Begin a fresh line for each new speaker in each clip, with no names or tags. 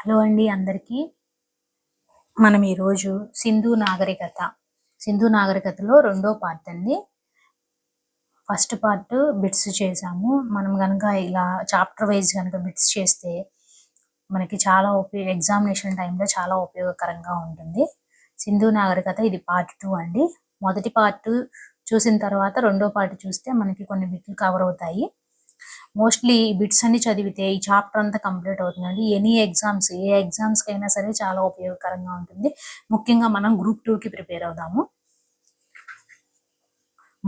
Hello అండి అందరికీ. మనం ఈరోజు సింధు నాగరికతలో రెండో పార్ట్ అండి. ఫస్ట్ పార్ట్ బిట్స్ చేసాము. మనం కనుక ఇలా చాప్టర్ వైజ్ కనుక బిట్స్ చేస్తే మనకి చాలా ఎగ్జామినేషన్ టైంలో చాలా ఉపయోగకరంగా ఉంటుంది. సింధు నాగరికత ఇది పార్ట్ 2 అండి. మొదటి పార్ట్ చూసిన తర్వాత రెండో పార్ట్ చూస్తే మనకి కొన్ని బిట్లు కవర్ అవుతాయి. మోస్ట్లీ బిట్స్ అన్ని చదివితే ఈ చాప్టర్ అంతా కంప్లీట్ అవుతుందండి. ఏ ఎగ్జామ్స్కి అయినా సరే చాలా ఉపయోగకరంగా ఉంటుంది. ముఖ్యంగా మనం గ్రూప్ 2కి ప్రిపేర్ అవుదాము.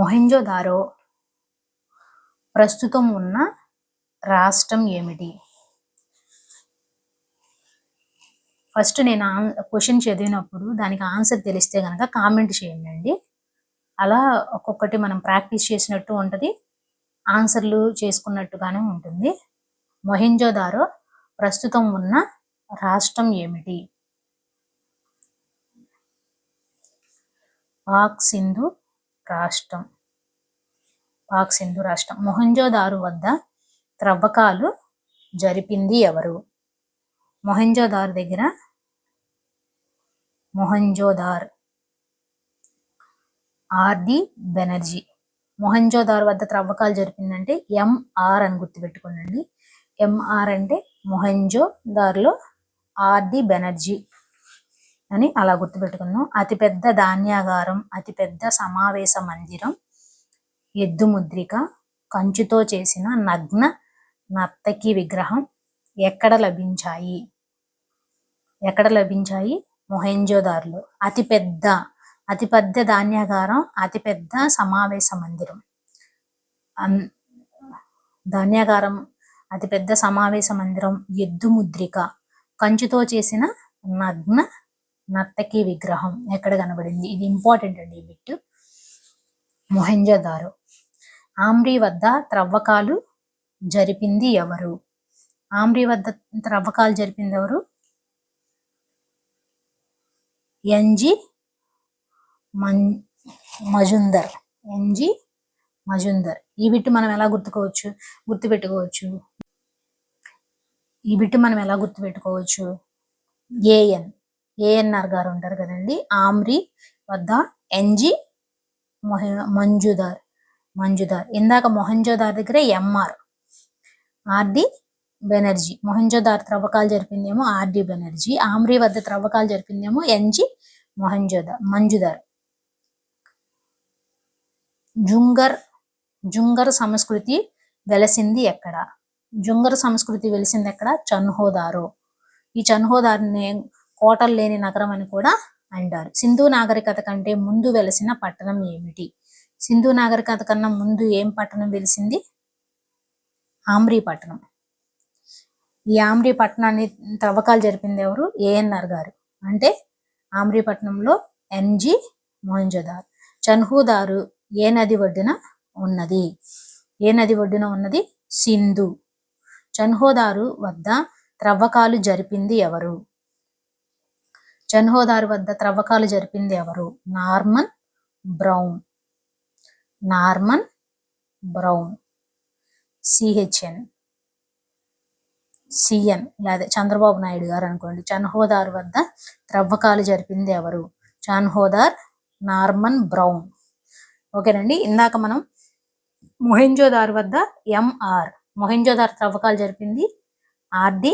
మొహెంజోదారో ప్రస్తుతం ఉన్న రాష్ట్రం ఏమిటి? ఫస్ట్ నేను క్వశ్చన్ చదివినప్పుడు దానికి ఆన్సర్ తెలిస్తే కనుక కామెంట్ చేయండి. అలా ఒక్కొక్కటి మనం ప్రాక్టీస్ చేసినట్టు ఉంటుంది, ఆన్సర్లు చేసుకున్నట్టుగానే ఉంటుంది. మొహెంజోదారో ప్రస్తుతం ఉన్న రాష్ట్రం ఏమిటి? పాక్ సింధు రాష్ట్రం. మొహెంజోదారో వద్ద త్రవ్వకాలు జరిపింది ఎవరు? మొహెంజోదారో దగ్గర ఆర్డి బెనర్జీ. మొహెంజోదారో వద్ద త్రవ్వకాలు జరిపిందంటే ఎంఆర్ అని గుర్తుపెట్టుకోండి. ఎంఆర్ అంటే మొహెంజోదారోలో ఆర్డి బెనర్జీ అని అలా గుర్తుపెట్టుకున్నాం. అతిపెద్ద ధాన్యాగారం, అతిపెద్ద సమావేశ మందిరం, ఎద్దు ముద్రిక, కంచుతో చేసిన నగ్న నర్తకి విగ్రహం ఎక్కడ లభించాయి? మొహెంజోదారోలో. అతిపెద్ద ధాన్యాగారం, అతిపెద్ద సమావేశ మందిరం. ధాన్యాగారం, అతిపెద్ద సమావేశ మందిరం, ఎద్దు ముద్రిక, కంచుతో చేసిన నగ్న నర్తకి విగ్రహం ఎక్కడ కనబడింది? ఇది ఇంపార్టెంట్ అండి ఈ బిట్. మొహెంజోదారో. ఆమ్రీ వద్ద త్రవ్వకాలు జరిపింది ఎవరు? ఎన్జి మజుందర్. ఈ బిట్ మనం ఎలా గుర్తుపెట్టుకోవచ్చు? ఏఎన్ఆర్ గారు ఉంటారు కదండి. ఆమ్రీ వద్ద ఎన్జి మంజుదార్. ఇందాక మొహెంజోదారో దగ్గర ఎంఆర్, ఆర్డి బెనర్జీ. మొహెంజోదారో త్రవ్వకాలు జరిపిందేమో ఆర్డి బెనర్జీ, ఆమ్రీ వద్ద త్రవ్వకాలు జరిపిందేమో ఎన్జి మంజుదార్. జుంగర్ సంస్కృతి వెలసింది ఎక్కడ? చన్హోదారో. ఈ చన్హోదారోని కోటలు లేని నగరం అని కూడా అంటారు. సింధు నాగరికత కంటే ముందు వెలసిన పట్టణం ఏమిటి? సింధు నాగరికత కన్నా ముందు ఏం పట్టణం వెలిసింది? ఆమ్రీ పట్టణం. ఈ ఆమ్రీ పట్టణాన్ని త్రవ్వకాలు జరిపింది ఎవరు? ఏఎన్ఆర్ గారు. అంటే ఆమ్రీ పట్టణంలో ఎన్జి మొహెంజోదారో. చన్హోదారో ఏ నది ఒడ్డున ఉన్నది? సింధు. చన్హోదారో వద్ద త్రవ్వకాలు జరిపింది ఎవరు? Norman brown. సిఎన్ లేదా చంద్రబాబు నాయుడు గారు అనుకోండి. చన్హోదారో వద్ద త్రవ్వకాలు జరిపింది ఎవరు? Norman brown. ఓకేనండి. ఇందాక మనం మొహెంజోదారో వద్ద ఎంఆర్, మొహెంజోదారో త్రవ్వకాలు జరిపింది ఆర్డి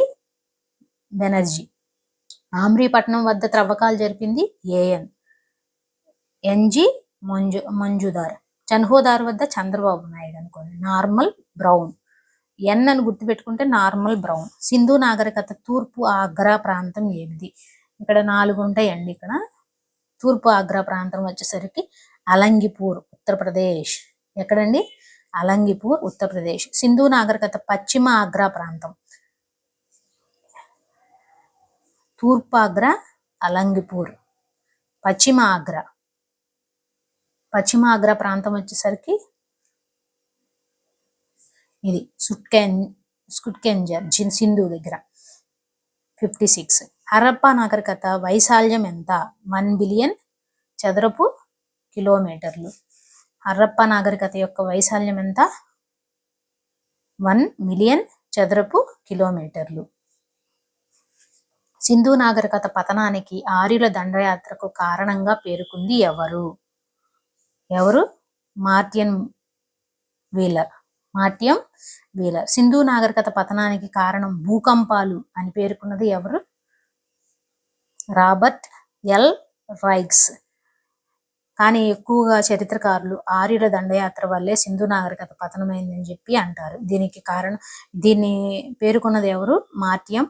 బెనర్జీ. ఆమ్రీ పట్టణం వద్ద త్రవ్వకాలు జరిపింది ఎన్జి మంజుదార్. చన్హోదారో వద్ద చంద్రబాబు నాయుడు అనుకోండి. Normal brown. ఎన్ అని గుర్తుపెట్టుకుంటే నార్మల్ బ్రౌన్. సింధు నాగరికత తూర్పు ఆగ్రా ప్రాంతం ఏమిటి? ఇక్కడ 4 ఉంటాయండి. ఇక్కడ తూర్పు ఆగ్రా ప్రాంతం వచ్చేసరికి అలంగిపూర్, ఉత్తరప్రదేశ్. ఎక్కడండి? అలంగిపూర్, ఉత్తరప్రదేశ్. సింధు నాగరికత పశ్చిమ ఆగ్రా ప్రాంతం. తూర్పు ఆగ్రా అలంగిపూర్. పశ్చిమ ఆగ్రా ప్రాంతం వచ్చేసరికి ఇది స్కుట్కెంజర్ సింధు దగ్గర. 56. హరప్పా నాగరికత వైశాల్యం ఎంత? 1 బిలియన్ చదరపు కిలోమీటర్లు. హరప్పా నాగరికత యొక్క వైశాల్యం ఎంత? 1 మిలియన్ చదరపు కిలోమీటర్లు. సింధు నాగరికత పతనానికి ఆర్యుల దండయాత్రకు కారణంగా పేర్కొంది ఎవరు? ఎవరు? Martian wheeler. మార్టియం వీలర్. సింధు నాగరికత పతనానికి కారణం భూకంపాలు అని పేర్కొన్నది ఎవరు? Robert L racks. కానీ ఎక్కువగా చరిత్రకారులు ఆర్యుల దండయాత్ర వల్లే సింధు నాగరికత పతనమైందని చెప్పి అంటారు. దీన్ని పేర్కొన్నది ఎవరు? మార్టియం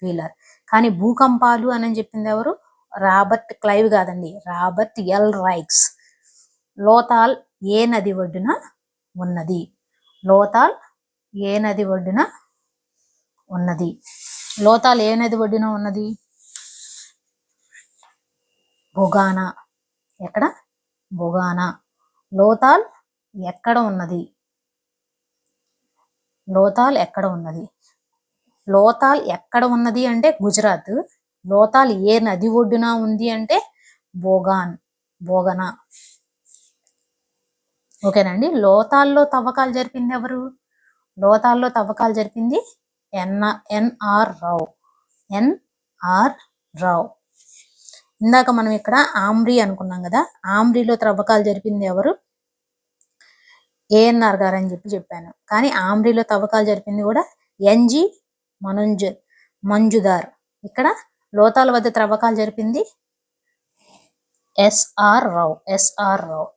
వీలర్. కానీ భూకంపాలు అని చెప్పింది ఎవరు? రాబర్ట్ క్లైవ్ కాదండి, రాబర్ట్ ఎల్ రైక్స్. లోతాల్ ఏ నది ఒడ్డున ఉన్నది? లోతాల్ ఏ నది ఒడ్డున ఉన్నది? లోతాల్ ఏ నది ఒడ్డున ఉన్నది? బొగానా. ఎక్కడ? బొగానా. లోతాల్ ఎక్కడ ఉన్నది? లోతాల్ ఎక్కడ ఉన్నది? లోతాల్ ఎక్కడ ఉన్నది అంటే గుజరాత్. లోతాల్ ఏ నది ఒడ్డున ఉంది అంటే బోగనా. ఓకేనండి. లోతాల్లో తవ్వకాలు జరిపింది ఎవరు? లోతాల్లో తవ్వకాలు జరిపింది ఎన్ఆర్ రావు. ఎన్ఆర్ రావు. ఇందాక మనం ఇక్కడ ఆమ్రి అనుకున్నాం కదా, ఆమ్రిలో తవ్వకాలు జరిపింది ఎవరు? ఏఎన్ఆర్ గారు అని చెప్పాను. కానీ ఆమ్రిలో తవ్వకాలు జరిపింది కూడా ఎన్జి మంజుదార్. ఇక్కడ లోతాల వద్ద త్రవ్వకాలు జరిపింది ఎస్ఆర్ రావు. ఎస్ఆర్ రావు.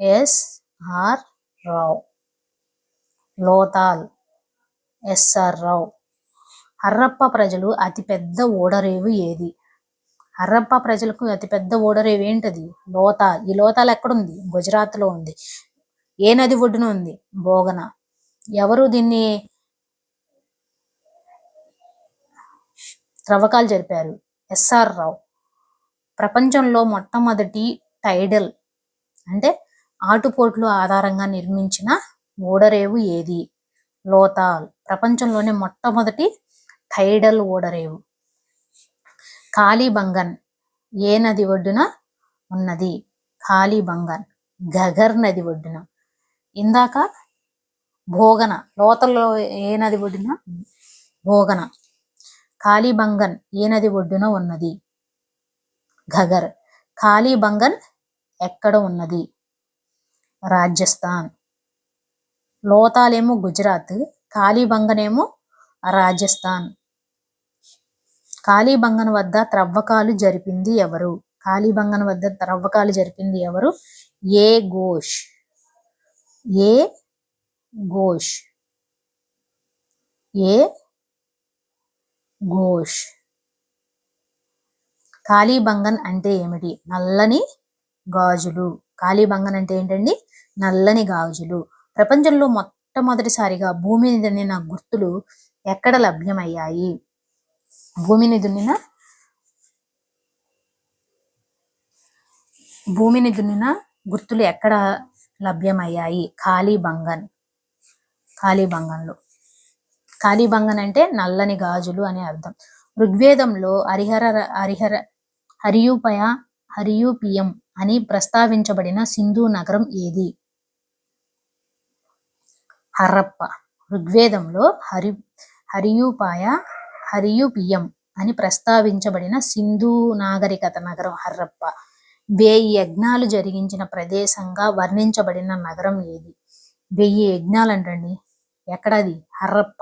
ఎస్ఆర్ రావు. లోతాల్ ఎస్ఆర్ రావు. హర్రప్ప ప్రజలు అతిపెద్ద ఓడరేవు ఏది? హర్రప్ప ప్రజలకు అతిపెద్ద ఓడరేవు ఏంటది? లోతాల్. ఈ లోతాల్ ఎక్కడుంది? గుజరాత్ లో ఉంది. ఏ నది ఒడ్డున ఉంది? బోగన. ఎవరు దీన్ని త్రవ్వకాలు జరిపారు? ఎస్ఆర్ రావు. ప్రపంచంలో మొట్టమొదటి టైడల్ అంటే ఆటుపోట్లు ఆధారంగా నిర్మించిన ఓడరేవు ఏది? లోతాల్. ప్రపంచంలోనే మొట్టమొదటి టైడల్ ఓడరేవు. కాళీబంగన్ ఏ నది ఒడ్డున ఉన్నది? కాళీబంగన్ ఘగర్ నది ఒడ్డున. ఇందాక భోగన. లోతల్లో ఏ నది ఒడ్డున? భోగన. కాళీబంగన్ ఏ నది ఒడ్డున ఉన్నది? ఘగర్. కాళీబంగన్ ఎక్కడ ఉన్నది? రాజస్థాన్. లోతాలేమో గుజరాత్, కాళీబంగన్ ఏమో రాజస్థాన్. కాళీబంగన్ వద్ద త్రవ్వకాలు జరిపింది ఎవరు? కాళీబంగన్ వద్ద త్రవ్వకాలు జరిపింది ఎవరు? ఏ ఘోష్. ఏ ఘోష్. ఏ ఘోష్. కాళీబంగన్ అంటే ఏమిటి? నల్లని గాజులు. కాళీబంగన్ అంటే ఏంటండి? నల్లని గాజులు. ప్రపంచంలో మొట్టమొదటిసారిగా భూమిని దున్నిన గుర్తులు ఎక్కడ లభ్యమయ్యాయి? భూమిని దున్నిన గుర్తులు ఎక్కడ లభ్యమయ్యాయి? కాళీబంగన్. కాళీబంగన్లో. కాళీబంగన్ అంటే నల్లని గాజులు అని అర్థం. ఋగ్వేదంలో హరియూపియం అని ప్రస్తావించబడిన సింధు నగరం ఏది? హరప్ప. ఋగ్వేదంలో హరియూపియం అని ప్రస్తావించబడిన సింధు నాగరికత నగరం హరప్ప. 1000 యజ్ఞాలు జరిగించిన ప్రదేశంగా వర్ణించబడిన నగరం ఏది? 1000 యజ్ఞాలు అంటండి. ఎక్కడది? హరప్ప.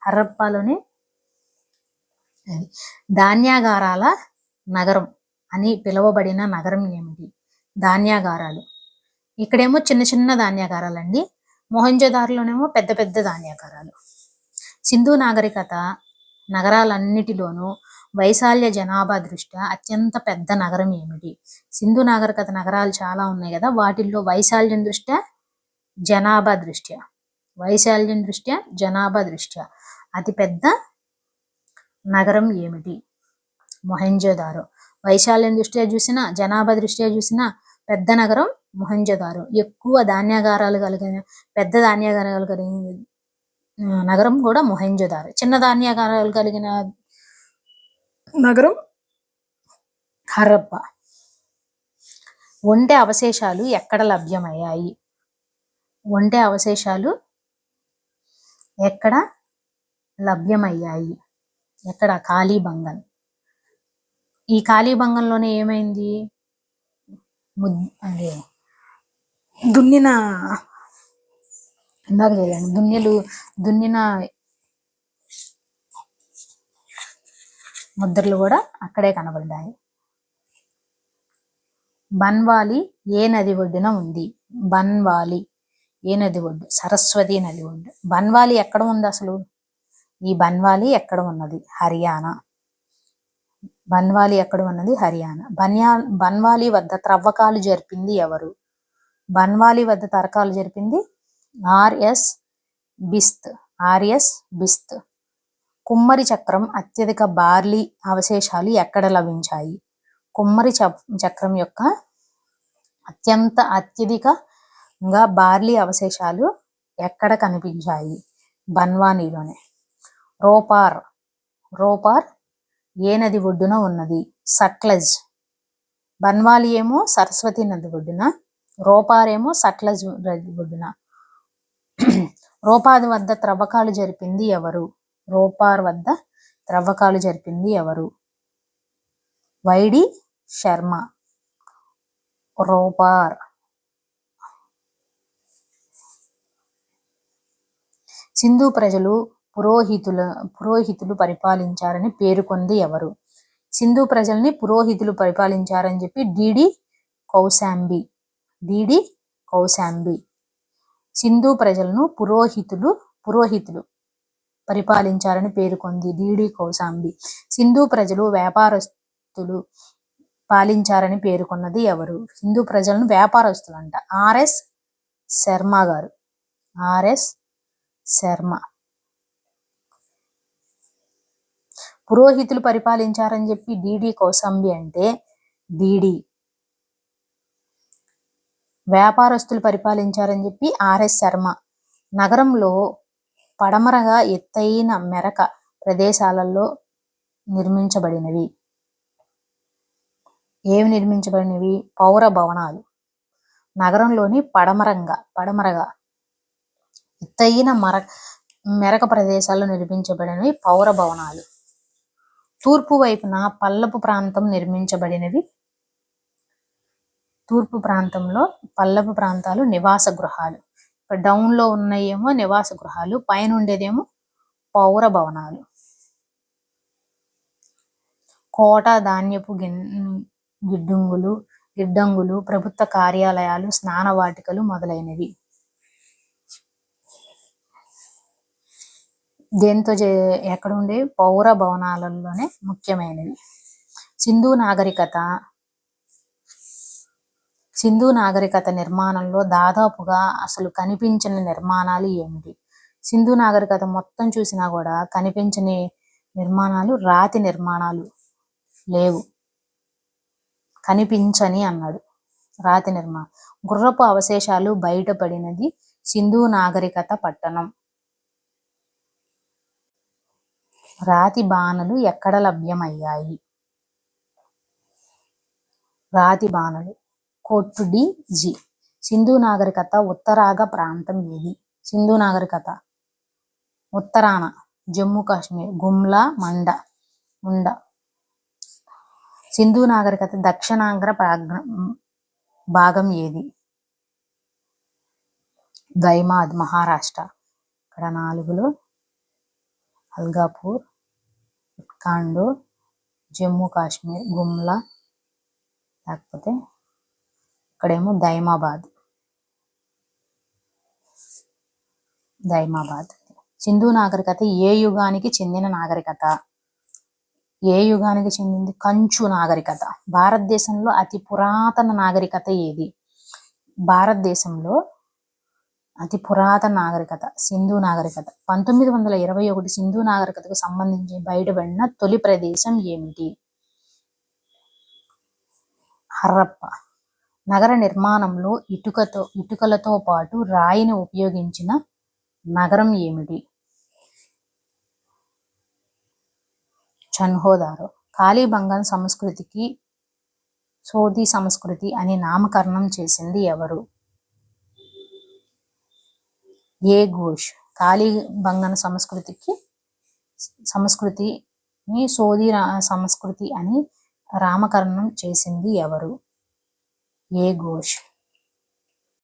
హరప్పలోనే ధాన్యాగారాల నగరం అని పిలువబడిన నగరం ఏమిటి? ధాన్యాగారాలు. ఇక్కడేమో చిన్న చిన్న ధాన్యాగారాలండి. మొహంజోదారోలోనేమో పెద్ద పెద్ద ధాన్యాగారాలు. సింధు నాగరికత నగరాలన్నిటిలోనూ వైశాల్య జనాభా దృష్ట్యా అత్యంత పెద్ద నగరం ఏమిటి? సింధు నాగరికత నగరాలు చాలా ఉన్నాయి కదా, వాటిల్లో వైశాల్యం దృష్ట్యా జనాభా దృష్ట్యా అతిపెద్ద నగరం ఏమిటి? మొహంజోదారో. వైశాల్యం దృష్ట్యా చూసినా, జనాభా దృష్ట్యా చూసినా పెద్ద నగరం మొహంజోదారో. ఎక్కువ పెద్ద ధాన్యాగారాలు కలిగిన నగరం కూడా మొహంజోదారో. చిన్న ధాన్యాగారాలు కలిగిన నగరం హరప్ప. ఒంటె అవశేషాలు ఎక్కడ లభ్యమయ్యాయి? ఒంటె అవశేషాలు ఎక్కడ లభ్యమయ్యాయి? ఎక్కడ? కాళీబంగన్. ఈ కాళీబంగంలోనే ఏమైంది, అదే దున్నిన ఇందాక చేయండి దున్నిన ముద్రలు కూడా అక్కడే కనబడ్డాయి. బన్వాలి ఏ నది ఒడ్డున ఉంది? బన్వాలి ఏ నది ఒడ్డు? సరస్వతి నది ఒడ్డు. బన్వాలి ఎక్కడ ఉంది అసలు? ఈ బన్వాలి ఎక్కడ ఉన్నది? హర్యానా. బన్వాలి ఎక్కడ ఉన్నది? హర్యానా. బన్వాలి వద్ద త్రవ్వకాలు జరిపింది ఎవరు? బన్వాలి వద్ద తరకాలు జరిపింది ఆర్ఎస్ బిస్త్. కుమ్మరి చక్రం అత్యధిక బార్లీ అవశేషాలు ఎక్కడ లభించాయి? కుమ్మరి చక్రం యొక్క అత్యధికంగా బార్లీ అవశేషాలు ఎక్కడ కనిపించాయి? బన్వానీలోనే. రోపార్ ఏ నది ఒడ్డున ఉన్నది? సట్లెజ్. బన్వాలి ఏమో సరస్వతి నది ఒడ్డున, రోపార్ ఏమో సట్లెజ్ నది ఒడ్డున. రోపార్ వద్ద త్రవ్వకాలు జరిపింది ఎవరు? రోపార్ వద్ద త్రవ్వకాలు జరిపింది ఎవరు? వైడి శర్మ. రోపార్. సింధు ప్రజలు పురోహితులు పరిపాలించారని పేర్కొంది ఎవరు? సింధు ప్రజల్ని పురోహితులు పరిపాలించారని చెప్పి డిడి కౌశాంబి. సింధు ప్రజలను పురోహితులు పరిపాలించారని పేర్కొంది డిడి కౌశాంబి. సింధు ప్రజలు వ్యాపారస్తులు పాలించారని పేర్కొన్నది ఎవరు? సింధు ప్రజలను వ్యాపారస్తులు అంట. ఆర్ఎస్ శర్మ గారు. ఆర్ఎస్ శర్మ. పురోహితులు పరిపాలించారని చెప్పి డిడి కౌశాంబి అంటే డిడి. వ్యాపారస్తులు పరిపాలించారని చెప్పి ఆర్ఎస్ శర్మ. నగరంలో పడమరగా ఎత్తైన మెరక ప్రదేశాలలో నిర్మించబడినవి. ఏవి నిర్మించబడినవి? పౌర భవనాలు. నగరంలోని పడమరగా ఎత్తైన మెరక ప్రదేశాల్లో నిర్మించబడినవి పౌర భవనాలు. తూర్పు వైపున పల్లపు ప్రాంతం నిర్మించబడినవి. తూర్పు ప్రాంతంలో పల్లపు ప్రాంతాలు నివాస గృహాలు. డౌన్లో ఉన్నాయేమో నివాస గృహాలు, పైన ఉండేదేమో పౌర భవనాలు. కోట, ధాన్యపు గిడ్డంగులు, ప్రభుత్వ కార్యాలయాలు, స్నాన వాటికలు మొదలైనవి. దేంతో ఎక్కడ ఉండే? పౌర భవనాలలోనే ముఖ్యమైనవి. సింధు నాగరికత నిర్మాణంలో దాదాపుగా అసలు కనిపించని నిర్మాణాలు ఏమిటి? సింధు నాగరికత మొత్తం చూసినా కూడా కనిపించని నిర్మాణాలు రాతి నిర్మాణాలు లేవు. కనిపించని అన్నాడు. రాతి నిర్మాణం. గుర్రపు అవశేషాలు బయటపడినది సింధు నాగరికత పట్టణం. రాతి బాణలు ఎక్కడ లభ్యమయ్యాయి? రాతి బాణలు కొట్టుడిజి. సింధు నాగరికత ఉత్తరాగ ప్రాంతం ఏది? సింధు నాగరికత ఉత్తరాన జమ్మూ కాశ్మీర్, గుమ్లా, ముండ. సింధు నాగరికత దక్షిణాగ్ర భాగం ఏది? దైమాద్, మహారాష్ట్ర. ఇక్కడ 4లో అల్గాపూర్, ఉత్కాండో, జమ్మూ కాశ్మీర్, గుమ్లా, లేకపోతే ఇక్కడేమో దైమాబాద్. సింధు నాగరికత ఏ యుగానికి చెందిన నాగరికత? ఏ యుగానికి చెందింది? కంచు నాగరికత. భారతదేశంలో అతి పురాతన నాగరికత ఏది? భారతదేశంలో అతి పురాతన నాగరికత సింధు నాగరికత. 1921 సింధు నాగరికతకు సంబంధించి బయటపడిన తొలి ప్రదేశం ఏమిటి? హరప్ప. నగర నిర్మాణంలో ఇటుకలతో పాటు రాయిని ఉపయోగించిన నగరం ఏమిటి? చన్హోదారో. కాళీబంగన్ సంస్కృతికి సోది సంస్కృతి అని నామకరణం చేసింది ఎవరు? ఏ ఘోష్. కాళీబంగన్ సంస్కృతిని సోది సంస్కృతి అని రామకరణం చేసింది ఎవరు? ఏ ఘోష్.